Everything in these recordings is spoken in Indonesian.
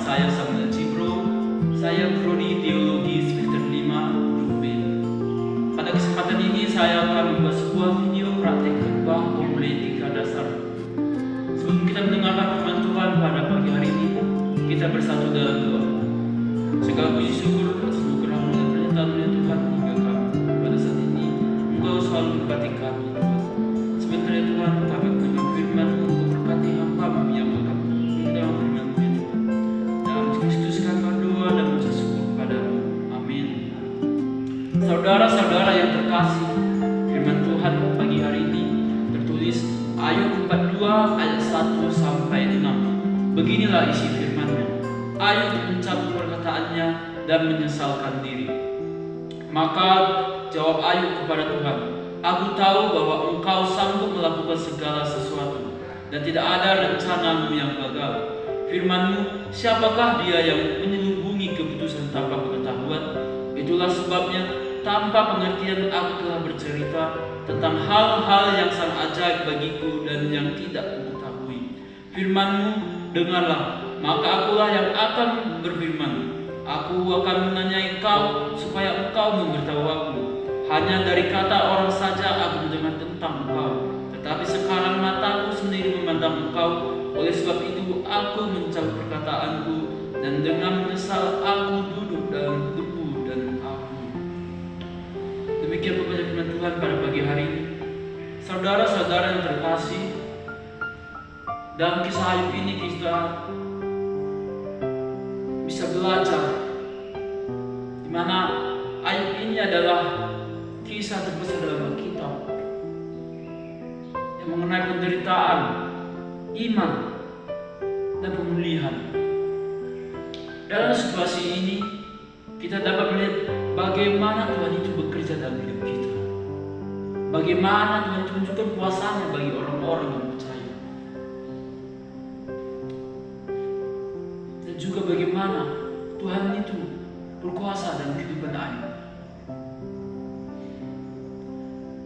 saya Samuel Cipro. Saya prodi teologi semester 5 huruf B. Pada kesempatan ini saya akan membuat sebuah video praktek khotbah homiletika dasar. Sebelum kita mendengarkan firman Tuhan pada pagi hari ini, kita bersatu dalam doa. Segala puji syukur atas anugerah dan penyertaan Tuhan hingga kami pada saat ini. Engkau selalu memberkati kami, Tuhan. Sebentar ya Tuhan, kami menyebut firman-Mu, Engkau berkati hamba-Mu yang akan mendengar firman-Mu ya Tuhan. Dalam Kristus kami berdoa dan mengucap syukur kepadamu. Amin. Saudara-saudara yang terkasih, firman Tuhan pagi hari ini tertulis Ayub 42 ayat 1 sampai 6. Beginilah isi firman-Nya. Ayub mencabut perkataannya dan menyesalkan diri. Maka jawab Ayub kepada Tuhan, "Aku tahu bahwa Engkau sanggup melakukan segala sesuatu, dan tidak ada rencana-Mu yang gagal. Firman-Mu, siapakah dia yang menyelubungi keputusan tanpa pengetahuan? Itulah sebabnya tanpa pengertian aku telah bercerita tentang hal-hal yang sangat ajaib bagiku dan yang tidak kuketahui. Firman-Mu, dengarlah, maka akulah yang akan berfirman. Aku akan menanyai Engkau supaya Engkau memberitahu aku. Hanya dari kata orang saja aku mendengar tentang Engkau, tetapi sekarang mataku sendiri memandang Engkau. Oleh sebab itu aku mencabut perkataanku, dan dengan menyesal aku duduk dalam debu dan abu." Demikian pembacaan firman Tuhan pada pagi hari ini. Saudara-saudara yang terkasih, dalam kisah Ayub ini kita bisa belajar di mana Ayub ini adalah kisah terbesar dalam Alkitab yang mengenai penderitaan, iman, dan pemulihan. Dalam situasi ini kita dapat melihat bagaimana Tuhan itu bekerja dalam hidup kita, bagaimana Tuhan itu menunjukkan kuasa-Nya bagi orang-orang yang percaya, dan juga bagaimana Tuhan itu berkuasa dalam kehidupan Ayub,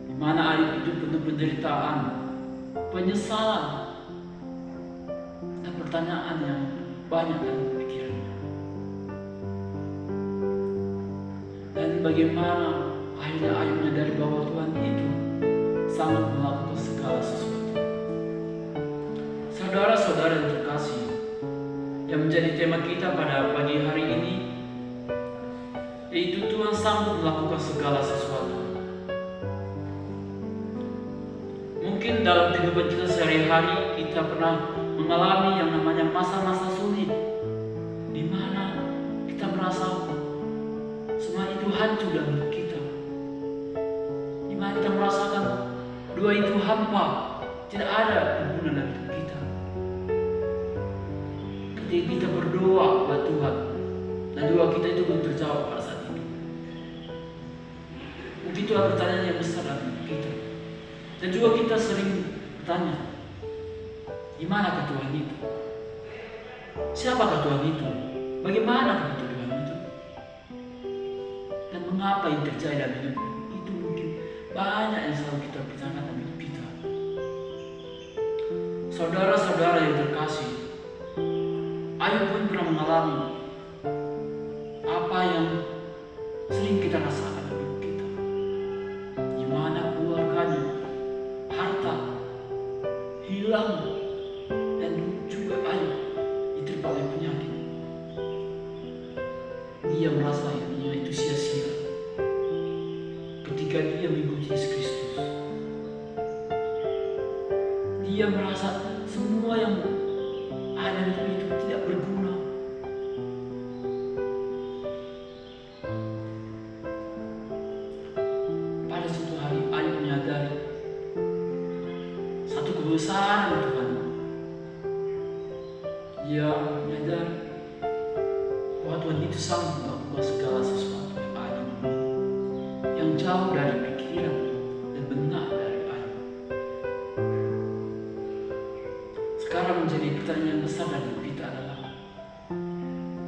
di mana Ayub itu penuh penderitaan, penyesalan, dan pertanyaan yang banyak dalam pikirannya. Dan bagaimana akhirnya Ayub menyadari bahwa Tuhan itu sangat melakukan segala sesuatu. Saudara-saudara yang terkasih, yang menjadi tema kita pada pagi hari ini yaitu Tuhan sanggup melakukan segala sesuatu. Mungkin dalam kehidupan kita sehari-hari kita pernah mengalami yang namanya masa-masa sulit, di mana kita merasa semua itu hancur dalam hidup kita, di mana kita merasakan doa itu hampa, tidak ada berguna dalam hidup kita. Ketika kita berdoa kepada Tuhan dan doa kita itu belum terjawab pada saat itu, mungkin itu adalah pertanyaan yang besar dalam hidup kita. Dan juga kita sering bertanya, di manakah Tuhan itu? Siapakah Tuhan itu? Bagaimana Tuhan itu? Dan mengapa yang terjadi dalam hidup itu? Mungkin banyak yang selalu kita pertanyakan dalam hidup kita. Saudara-saudara yang terkasih, Ayub pun pernah mengalami apa yang sering kita rasakan dalam hidup kita, di mana keluarganya, harta hilang, dan juga Ayub diterpa oleh penyakit. Dia merasa hidupnya itu sia-sia ketika dia mengikuti Yesus Kristus. Dia merasa semua yang ada di hidup itu tidak berguna. Pada suatu hari Ayub menyadari satu kebesaran Tuhan. Dia menyadari bahwa Tuhan itu sanggup melakukan segala sesuatu yang ada, yang jauh dari pikiran dan benak dari Ayub. Sekarang menjadi pertanyaan besar dari kita adalah,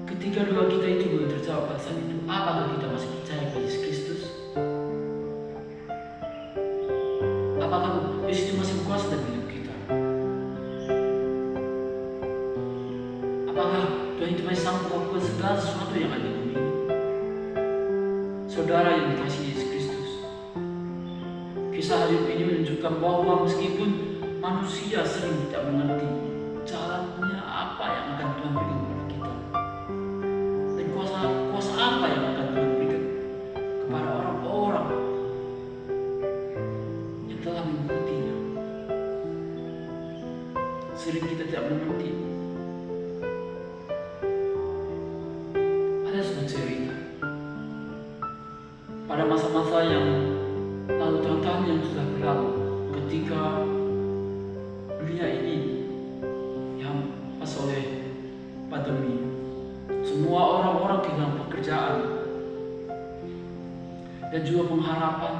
ketika doa kita itu belum terjawab pada saat itu, apakah kita masih percaya pada Yesus Kristus? Apakah Yesus itu masih berkuasa dalam hidup kita? Apakah Tuhan itu masih segala sesuatu yang ada di bumi ini. Saudara yang dikasihi Yesus Kristus, kisah hidup ini menunjukkan bahwa meskipun manusia sering tidak mengerti caranya apa yang akan Tuhan berikan kepada kita, dan kuasa apa yang akan Tuhan berikan kepada orang-orang yang telah mengikutinya. Sering kita tidak mengerti. Ada sebuah cerita pada masa-masa yang lalu, tahun-tahun yang sudah berlalu, ketika dunia ini yang pas oleh pandemi, semua orang-orang kehilangan pekerjaan dan juga pengharapan.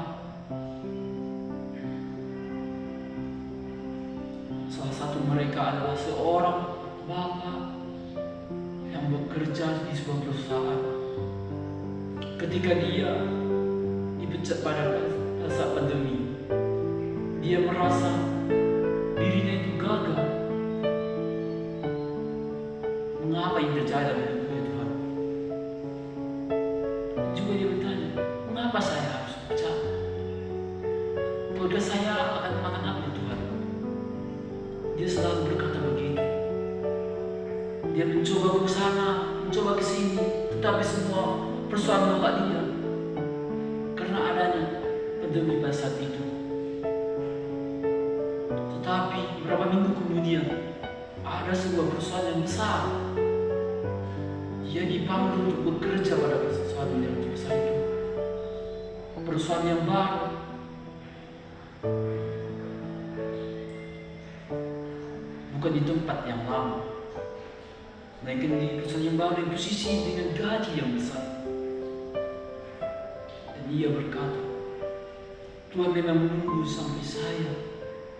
Salah satu mereka adalah seorang bapak yang bekerja di sebuah perusahaan. Ketika dia dipecat pada saat pandemi, dia merasa dirinya itu gagal. Mengapa ini terjadi dalam hidupnya Tuhan? Juga dia bertanya, mengapa saya harus dipecat? Keluarga saya akan makan apa ya Tuhan? Dia selalu berkata begitu. Dia mencoba ke sana, mencoba ke sini, tetapi semua persoalan menolak dia karena adanya pandemi pada saat itu. Tetapi beberapa minggu kemudian ada sebuah perusahaan yang besar. Dia dipanggil untuk bekerja pada perusahaan yang besar itu. Perusahaan yang baru. Bukan di tempat yang lama, melainkan di perusahaan yang baru, di posisi dengan gaji yang besar. Dan ia berkata, Tuhan memang menunggu sampai saya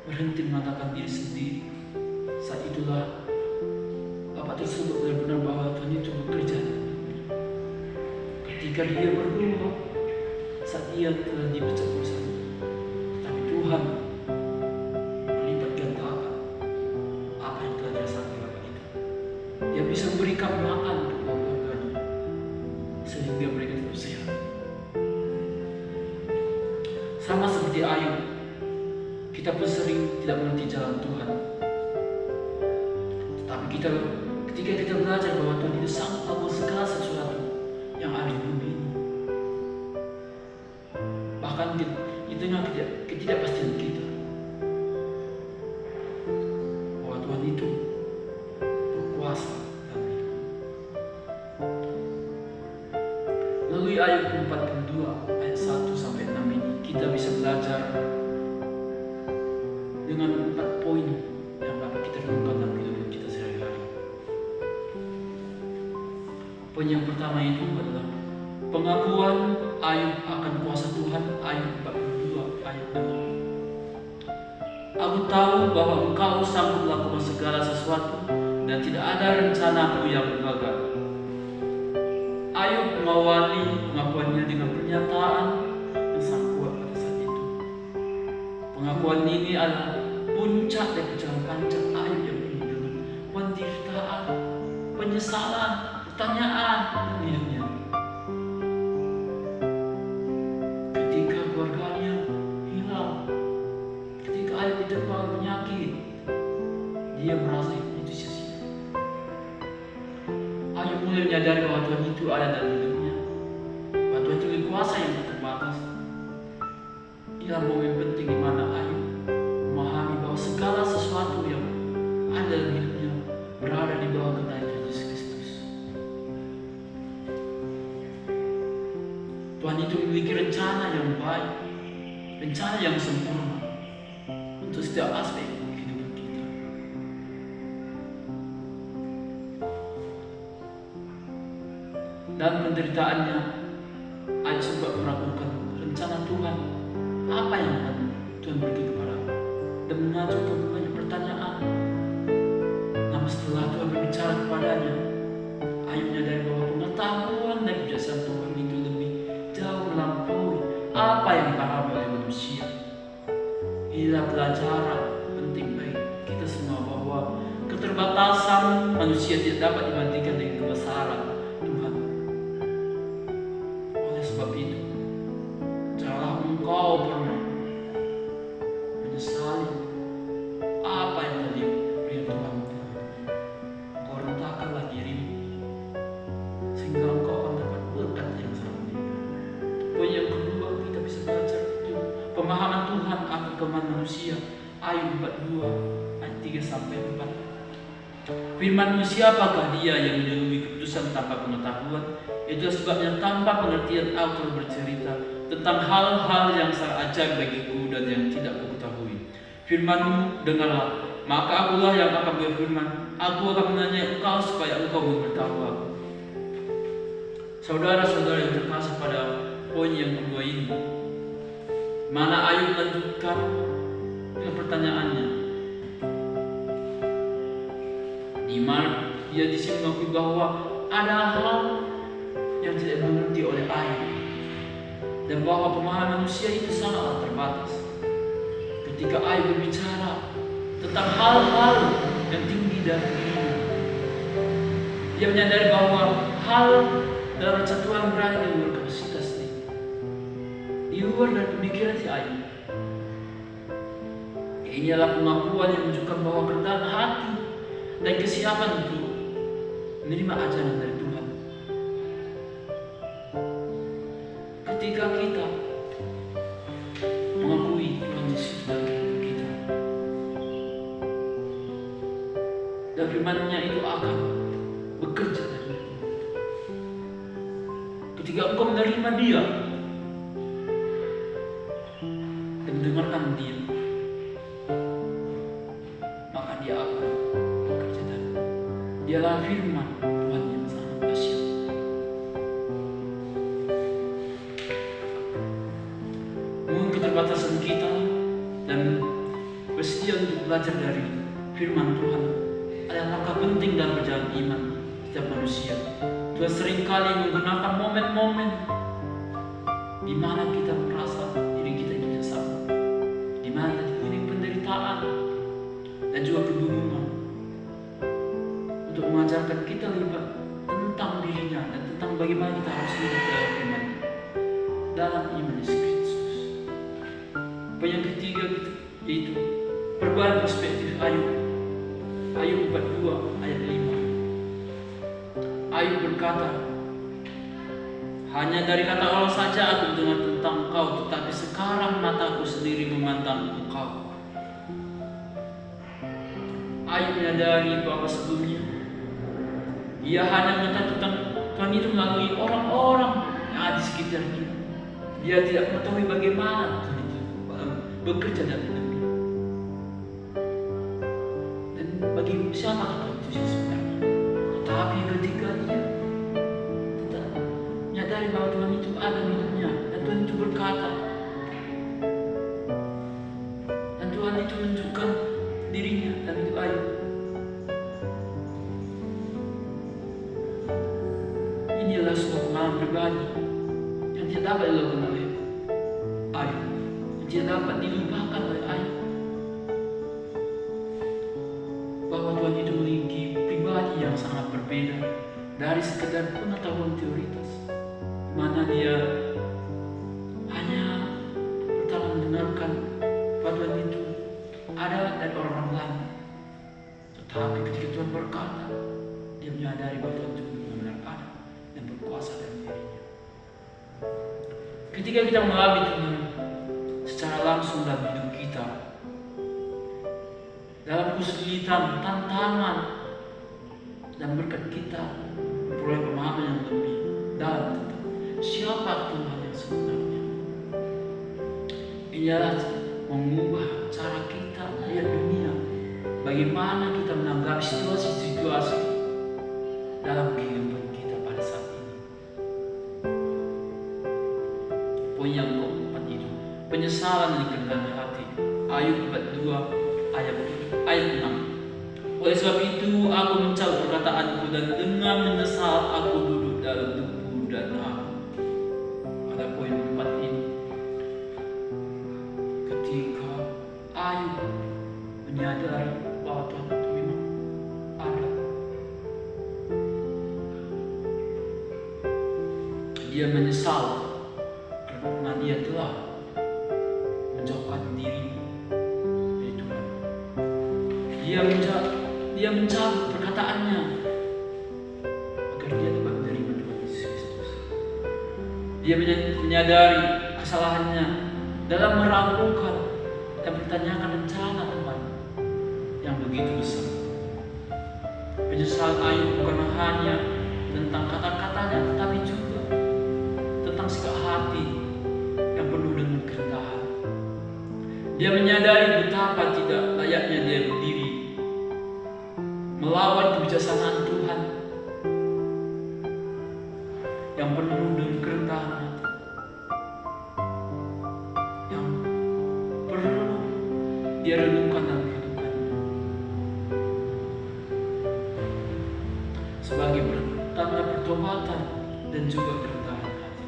berhenti mengatakan diri sendiri. Saat itulah Bapak tersebut benar-benar bahwa Tuhan itu bekerja. Ketika dia berdoa saat ia telah dipecat perusahaan, tapi Tuhan melipat gandakan apa yang telah dirasakan Bapak itu. Dia bisa memberikan makan untuk keluarganya sehingga mereka tetap sehat. Sama seperti Ayub, kita pun sering tidak mengerti jalan Tuhan. Tetapi ketika kita belajar bahwa Tuhan itu sanggup melakukan segala sesuatu yang ada di bumi ini, bahkan di tengah ketidakpastian kita, bahwa Tuhan itu berkuasa dalam hidup. Melalui ayat 42 ayat 1 sampai 6 ini kita bisa belajar dengan 4 poin yang dapat kita renungkan dalam kehidupan kita sehari-hari. Poin yang pertama itu adalah pengakuan Ayub akan kuasa Tuhan. Ayub 42 ayat 2. Aku tahu bahwa Engkau sanggup melakukan segala sesuatu dan tidak ada rencanaku yang gagal. Ayub mengawali pengakuannya dengan pernyataan yang sangat kuat pada saat itu. Pengakuan ini adalah puncak dari perjalanan panjang Ayub yang penuh dengan penderitaan, penyesalan, pertanyaan dalam hidupnya. Ketika keluarganya hilang, ketika Ayub diterpa penyakit, dia merasa itu sia-sia. Ayub mulai menyadari bahwa Tuhan itu ada dalam hidupnya, bahwa Tuhan itu berkuasa yang tak terbatas. Inilah momen penting di mana Ayub memahami bahwa segala sesuatu yang ada dalam hidupnya berada di bawah kendali Yesus Kristus. Tuhan itu memiliki rencana yang baik, rencana yang sempurna untuk setiap aspek kehidupan kita. Dan penderitaannya, Ayub sempat meragukan rencana Tuhan, apa yang akan Tuhan berikan kepada-Mu, dan mengajukan banyak pertanyaan. Namun setelah Tuhan berbicara kepadanya, Ayub menyadari bahwa pengetahuan dan kebijaksanaan Tuhan itu lebih jauh melampaui apa yang dipahami oleh manusia. Inilah pelajaran penting bagi kita semua bahwa keterbatasan manusia tidak dapat dibandingkan dengan kebesaran Tuhan Poin yang kedua, kita bisa belajar itu pemahaman Tuhan akan kelemahan manusia. Ayub 42 ayat 3 sampai 4. Firman-Mu, siapakah dia yang menyeluruhi keputusan tanpa pengetahuan? Itulah sebabnya tanpa pengertian aku telah bercerita tentang hal-hal yang sangat ajaib bagiku dan yang tidak aku ketahui. Firman-Mu, dengarlah, maka akulah yang akan berfirman. Aku akan menanya engkau supaya engkau memberitahu aku. Saudara-saudara yang terkasih, pada poin yang kedua ini, mana Ayub melanjutkan dengan pertanyaannya, di mana dia di sini mengakui bahwa ada hal yang tidak dimengerti oleh Ayub dan bahwa pemahaman manusia itu sangatlah terbatas. Ketika Ayub berbicara tentang hal-hal yang tinggi dari dirinya, dia menyadari bahwa hal dalam Tuhan berada di luar kapasitas ini, di luar dari pemikiran si Ayub. Ini adalah pengakuan yang menunjukkan bahwa kerendahan hati dan kesiapan untuk menerima ajaran dari Tuhan. Ketika kita mengakui Tuhan Yesus sebagai Tuhan kita, dan firman-Nya itu akan bekerja dari diri. Ketika engkau menerima Dia dan mendengarkan Dia, maka Dia akan bekerja dari diri. Dialah firman Tuhan yang sangat dahsyat. Mungkin keterbatasan kita dan bersedia untuk belajar dari firman Tuhan adalah langkah penting dalam perjalanan iman setiap manusia. Tuhan seringkali menggunakan momen-momen di mana kita merasa diri kita tidak sama, di mana terjadi penderitaan dan juga kebingungan, untuk mengajarkan kita lebih tentang dirinya dan tentang bagaimana kita harus hidup dalam iman, dalam iman Yesus Kristus. Yang ketiga yaitu perubahan perspektif Ayub. Ayub 42 ayat 5. Ayub berkata, hanya dari kata Allah saja aku mendengar tentang engkau, tetapi sekarang mataku sendiri memandang engkau. Ayub menyadari bahwa sebelumnya ia hanya mengetahui tentang Tuhan itu melalui orang-orang yang ada di sekitarnya. Dia tidak mengetahui bagaimana Tuhan itu bekerja dalam hidupnya. Dan bagi siapa Tuhan itu sebenarnya? Tetapi ketika dia menyadari bahwa Tuhan itu ada di hidupnya, dan Tuhan itu berkata, dan Tuhan itu menunjukkan dirinya dan itu Ayub. Ini adalah sebuah pengalaman pribadi yang tidak dapat dilakukan oleh Ayub, yang tidak dapat dilupakan oleh Ayub, bahwa Tuhan itu memiliki pribadi yang sangat berbeda dari sekedar pengetahuan teoritis, mana dia hanya pertama mendengarkan bahwa Tuhan itu ada dari orang-orang lain. Tetapi ketika Tuhan berkata, dia menyadari bahwa Tuhan itu benar-benar ada dan berkuasa dalam dirinya. Ketika kita mengalami Tuhan secara langsung dalam hidup kita, dalam kesulitan, tantangan, dan berkat kita memperoleh pemahaman yang lebih dalam tentang siapa Tuhan yang sebenarnya. Ini adalah mengubah cara kita melihat dunia, bagaimana kita menanggapi situasi-situasi dalam kehidupan kita pada saat ini. Poin yang keempat itu penyesalan dan kerendahan hati. Ayub 42 ayat 6. Oleh sebab itu aku mencabut perkataanku dan dengan menyesal aku duduk dalam debu dan abu. Pada poin 4 ini, ketika Ayub menyadari bahwa Tuhan itu memang ada, dia menyesal karena dia telah menjauhkan diri dari Tuhan. Dia mencabut perkataannya agar dia dapat menerima Tuhan Yesus Kristus. Dia menyadari kesalahannya dalam meragukan dan bertanyakan rencana Tuhan yang begitu besar. Penyesalan Ayub bukan hanya tentang kata-katanya, tetapi juga tentang sikap hati yang penuh dengan kerendahan. Dia menyadari betapa tidak layaknya dia berdiri melawan kebijaksanaan Tuhan yang penuh dengan kerendahan hati, yang perlu dia renungkan dalam hidupnya sebagai tanda pertobatan dan juga kerendahan hati.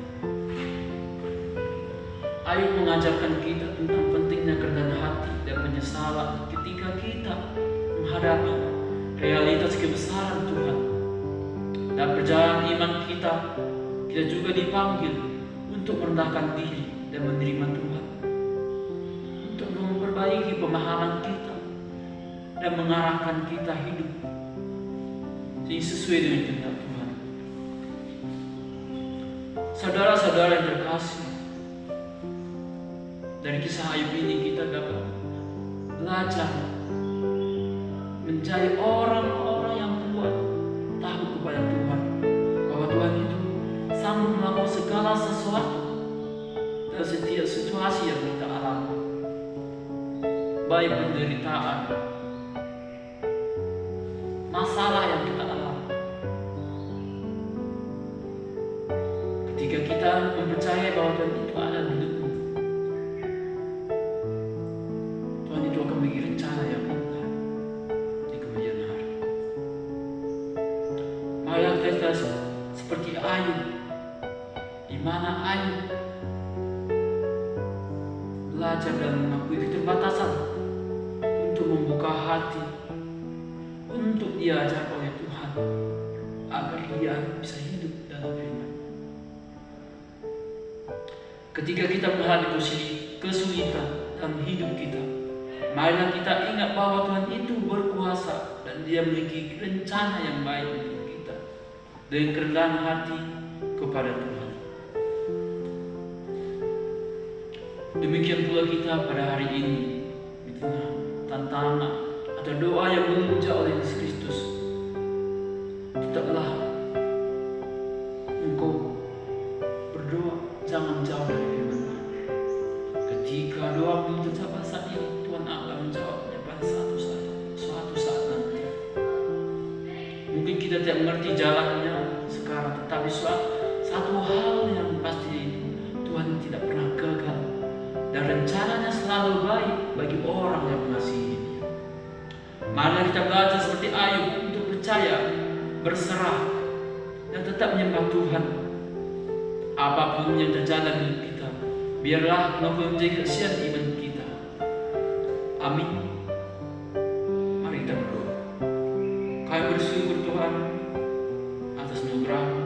Ayub mengajarkan kita tentang pentingnya kerendahan hati dan penyesalan ketika kita menghadapi realitas kebesaran Tuhan. Dan perjalanan iman kita juga dipanggil untuk merendahkan diri dan menerima Tuhan, untuk memperbaiki pemahaman kita dan mengarahkan kita hidup sesuai dengan kehendak Tuhan. Saudara-saudara yang terkasih, dari kisah Ayub ini kita dapat belajar menjadi orang-orang yang kuat, tahu kepada Tuhan bahwa Tuhan itu sanggup melakukan segala sesuatu dalam setiap situasi yang kita alami, baik penderitaan, masalah yang kita alami. Ketika kita mempercayai bahwa Tuhan itu ada di hidupmu, Tuhan itu akan bagi rencana yang indah di kemudian hari. Marilah kita seperti Ayub, di mana Ayub belajar dan mengakui keterbatasan untuk membuka hati untuk diajar oleh Tuhan agar dia bisa hidup dalam firman. Ketika kita menghadapi kesulitan dalam hidup kita, marilah kita ingat bahwa Tuhan itu berkuasa dan Dia memiliki rencana yang baik untuk kita dengan kerendahan hati kepada Tuhan. Demikian pula kita pada hari ini di tengah tantangan atau doa yang mengucap oleh Yesus Kristus. Tetaplah engkau berdoa, jangan jauh dari firman. Ketika doa mengucapkan saat ini, Tuhan akan menjawabnya pada suatu saat nanti. Mungkin kita tidak mengerti jalannya sekarang, tetapi satu hal yang pasti itu, Tuhan tidak pernah gagal dan rencananya selalu baik bagi orang yang mengasihi Dia. Mari kita belajar seperti Ayub untuk percaya, berserah, dan tetap menyembah Tuhan. Apapun yang terjadi di kita, biarlah engkau menjadi kesaksian iman kita. Amin. Mari kita berdoa. Kami bersyukur Tuhan atas anugerah-Mu.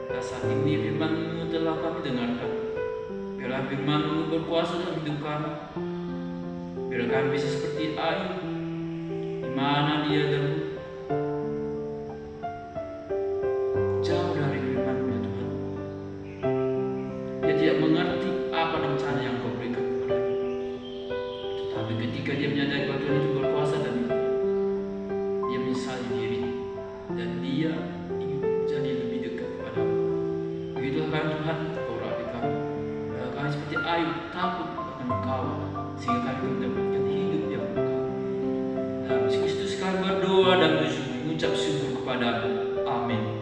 Dan saat ini firman-Mu telah kami dengarkan. Biarlah firman-Mu berkuasa dalam hidup kami. Biarlah kami bisa seperti Ayub, di mana dia dahulu jauh dari firman-Mu ya Tuhan. Dia tidak mengerti apa rencana yang Kau berikan kepadanya. Tetapi ketika dia menyadari bahwa Tuhan itu berkuasa dan dia menyesali diri dan dia ingin menjadi lebih dekat kepada-Mu. Begitulah kami Tuhan, Kau rapi kami. Kami seperti Ayub takut akan Engkau, sehingga kami mendapatkan hidup yang kekal. Dalam Kristus kami berdoa dan mengucap syukur kepada-Mu. Amin.